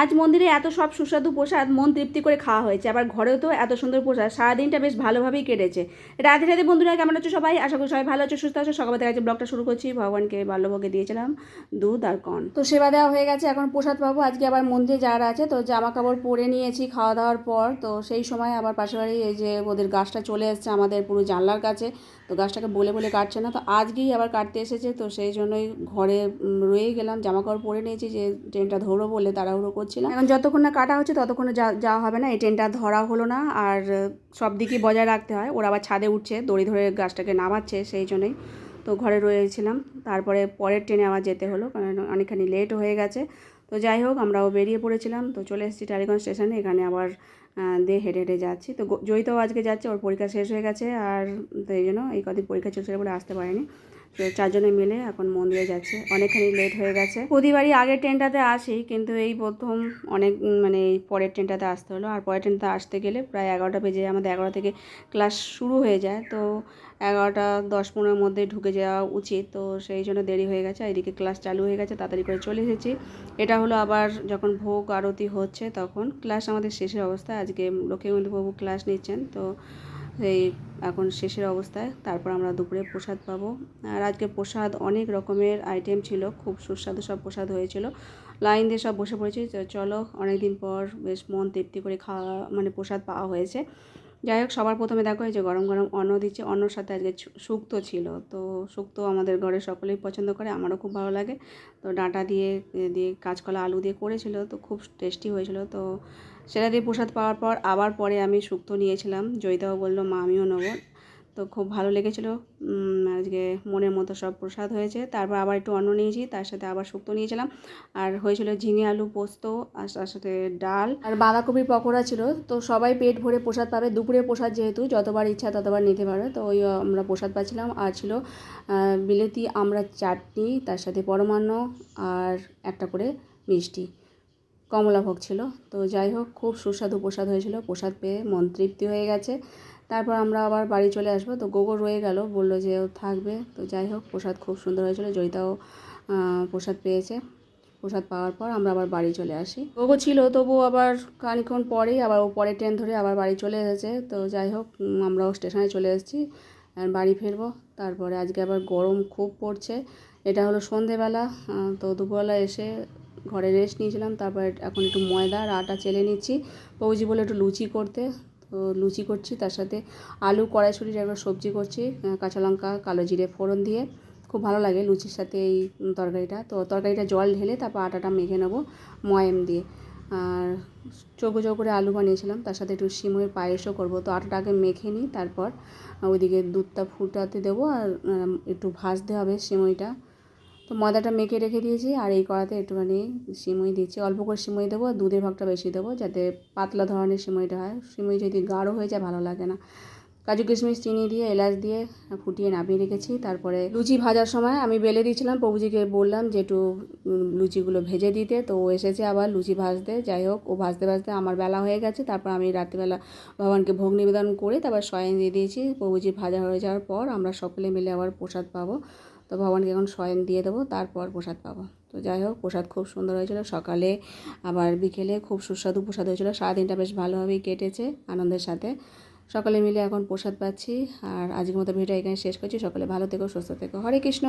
আজ মন্দিরে এত সব সুস্বাদু প্রসাদ মন তৃপ্তি করে খাওয়া হয়েছে, আবার ঘরেও তো এত সুন্দর প্রসাদ, সারাদিনটা বেশ ভালোভাবেই কেটেছে। রাধে রাধে বন্ধুরা, কেমন আছো সবাই? আশা করি সবাই ভালো আছো, সুস্থ আছো। সকাল থেকে আজ ব্লগটা শুরু করছি। ভগবানকে বাল্যভোগে দিয়েছিলাম দুধ আর কর্ন, তো সেবা দেওয়া হয়ে গেছে, এখন প্রসাদ পাবো। আজকে আবার মন্দিরে যারা আছে, তো জামা কাপড় পরে নিয়েছি খাওয়া দাওয়ার পর। তো সেই সময় আবার পাশে বাড়ি এই যে ওদের গাছটা চলে এসছে আমাদের পুরো জানলার কাছে, তো গাছটাকে বলে বলে কাটছে না, তো আজকেই আবার কাটতে এসেছে। তো সেই জন্যই ঘরে রয়ে গেলাম, জামা কাপড় পরে নিয়েছি যে ট্রেনটা ধরো বলে তাড়াহুড়ো করছিলাম। এখন যতক্ষণ না কাটা হচ্ছে ততক্ষণে যাওয়া হবে না, এই ট্রেনটা ধরা হলো না। আর সব দিকই বজায় রাখতে হয়। ওরা আবার ছাদে উঠছে, দড়ি ধরে গাছটাকে নামাচ্ছে, সেই জন্যই তো ঘরে রয়েছিলাম। তারপরে পরের ট্রেনে আমার যেতে হলো, কারণ অনেকখানি লেট হয়ে গেছে। তো যাই হোক, আমরাও বেরিয়ে পড়েছিলাম। তো চলে এসেছি টালিগঞ্জ স্টেশনে, এখানে আবার দিয়ে হেঁটে হেঁটে যাচ্ছি। তো জয়িতাও আজকে যাচ্ছে, ওর পরীক্ষা শেষ হয়ে গেছে, আর তো এই জন্য এই কদিন পরীক্ষা চলছে বলে আসতে পারেনি। তো চারজনে মিলে এখন মন্দিরে যাচ্ছে, অনেকখানি লেট হয়ে গেছে। প্রতিবারই আগের ট্রেনটাতে আসি, কিন্তু এই প্রথম অনেক মানে এই পরের ট্রেনটাতে আসতে হলো। আর পরের ট্রেনটা আসতে গেলে প্রায় 11টা বেজে যায়, আমাদের 11 থেকে ক্লাস শুরু হয়ে যায়। তো 11:10-15 মধ্যে ঢুকে যাওয়া উচিত, তো সেই জন্য দেরি হয়ে গেছে। এদিকে ক্লাস চালু হয়ে গেছে, তাড়াতাড়ি করে চলে এসেছি। এটা হলো আবার যখন ভোগ আরতি হচ্ছে তখন ক্লাস আমাদের শেষের অবস্থা। আজকে লক্ষ্মীকান্তবাবু ক্লাস নিচ্ছেন, তো এই এখন শেষের অবস্থায়। তারপর আমরা দুপুরে প্রসাদ পাবো। আর আজকে প্রসাদ অনেক রকমের আইটেম ছিল, খুব সুস্বাদু সব প্রসাদ হয়েছিল। লাইন দিয়ে সব বসে পড়েছি। চলো, অনেক দিন পর বেশ মন তৃপ্তি করে খাওয়া মানে প্রসাদ পাওয়া হয়েছে। যাই হোক, সবার প্রথমে দেখো এই যে গরম গরম অন্ন দিচ্ছে, অন্নর সাথে আজকে শুক্তো ছিল। তো শুক্তো আমাদের ঘরে সকলেই পছন্দ করে, আমারও খুব ভালো লাগে। তো ডাঁটা দিয়ে দিয়ে কাঁচকলা আলু দিয়ে করেছিল, তো খুব টেস্টি হয়েছিল। তো সেটা দিয়ে প্রসাদ পাওয়ার পর আবার পরে আমি শুক্তো নিয়েছিলাম। জয়িতাও বললো মা আমিও নেবো, তো খুব ভালো লেগেছিলো। আজকে মনের মতো সব প্রসাদ হয়েছে। তারপর আবার একটু অন্ন নিয়েছি, তার সাথে আবার শুক্তো নিয়েছিলাম। আর হয়েছিল ঝিঙে আলু পোস্ত, আর তার সাথে ডাল আর বাঁধাকপির পকোড়া ছিল। তো সবাই পেট ভরে প্রসাদ পাবে। দুপুরে প্রসাদ যেহেতু যতবার ইচ্ছা ততবার নিতে পারে, তো ওই আমরা প্রসাদ পাচ্ছিলাম। আর ছিল বিলেতি আমড়ার চাটনি, তার সাথে পরমান্ন, আর একটা করে মিষ্টি, কমলাভোগ ছিল। তো যাই হোক, খুব সুস্বাদু প্রসাদ হয়েছিল। প্রসাদ পেয়ে মন তৃপ্তি হয়ে গেছে। তারপর আমরা আবার বাড়ি চলে আসবো। তো গোগো রয়ে গেল, বললো যে ও থাকবে। তো যাই হোক, প্রসাদ খুব সুন্দর হয়েছিল। জয়িতাও প্রসাদ পেয়েছে। প্রসাদ পাওয়ার পর আমরা আবার বাড়ি চলে আসি। গোগো ছিল, তবু আবার খানিকক্ষণ পরেই আবার ও পরে ট্রেন ধরে আবার বাড়ি চলে এসেছে। তো যাই হোক, আমরাও স্টেশনে চলে এসেছি, আর বাড়ি ফিরবো। তারপরে আজকে আবার গরম খুব পড়ছে। এটা হলো সন্ধেবেলা। তো দুপুরবেলা এসে ঘরে রেস্ট নিয়েছিলাম। তারপর এখন একটু ময়দা আর আটা চেলে নিচ্ছি। বৌজি বলে একটু লুচি করতে, তো লুচি করছি। তার সাথে আলু কড়াইশুঁটির একবার সবজি করছি, কাঁচা লঙ্কা কালো জিরে ফোড়ন দিয়ে। খুব ভালো লাগে লুচির সাথে এই তরকারিটা। তো তরকারিটা জল ঢেলে তারপর আটাটা মেখে নেবো ময়াম দিয়ে। আর চৌকো চৌকো করে আলু বানিয়েছিলাম, তার সাথে একটু সিমইয়ের পায়েসও করবো। তো আটাটা আগে মেখে নিই, তারপর ওইদিকে দুধটা ফুটাতে দেবো, আর একটু ভাজতে হবে সিমইটা। তো ময়দাটা মেখে রেখে দিয়েছি, আর এই কড়াতে একটুখানি সিমই দিচ্ছি। অল্প করে সিমই দেবো, আর দুধের ভাগটা বেশি দেবো, যাতে পাতলা ধরনের সিমইটা হয়। সিমই যদি গাঢ় হয়ে যায় ভালো লাগে না। কাজু কিশমিশ চিনি দিয়ে এলাচ দিয়ে ফুটিয়ে নামিয়ে রেখেছি। তারপরে লুচি ভাজার সময় আমি বেলে দিয়েছিলাম, প্রভুজিকে বললাম যে একটু লুচিগুলো ভেজে দিতে। তো ও এসেছে আবার লুচি ভাজতে। যাই হোক, ও ভাজতে ভাজতে আমার বেলা হয়ে গেছে। তারপর আমি রাত্রিবেলা ভগবানকে ভোগ নিবেদন করে তারপর শয়ন দিয়ে দিয়েছি। প্রভুজি ভাজা হয়ে যাওয়ার পর আমরা সকলে মিলে আবার প্রসাদ পাবো। তো ভগবানকে এখন শয়ন দিয়ে দেবো, তারপর প্রসাদ পাবো। তো যাই হোক, প্রসাদ খুব সুন্দর হয়েছিল। সকালে আবার বিকেলে খুব সুস্বাদু প্রসাদ হয়েছিল। সারাদিনটা বেশ ভালোভাবেই কেটেছে আনন্দের সাথে। সকলে মিলে এখন প্রসাদ পাচ্ছি। আর আজকের মতো ভিডিও এখানে শেষ করছি। সকলে ভালো থেকো, সুস্থ থেকো। হরে কৃষ্ণ।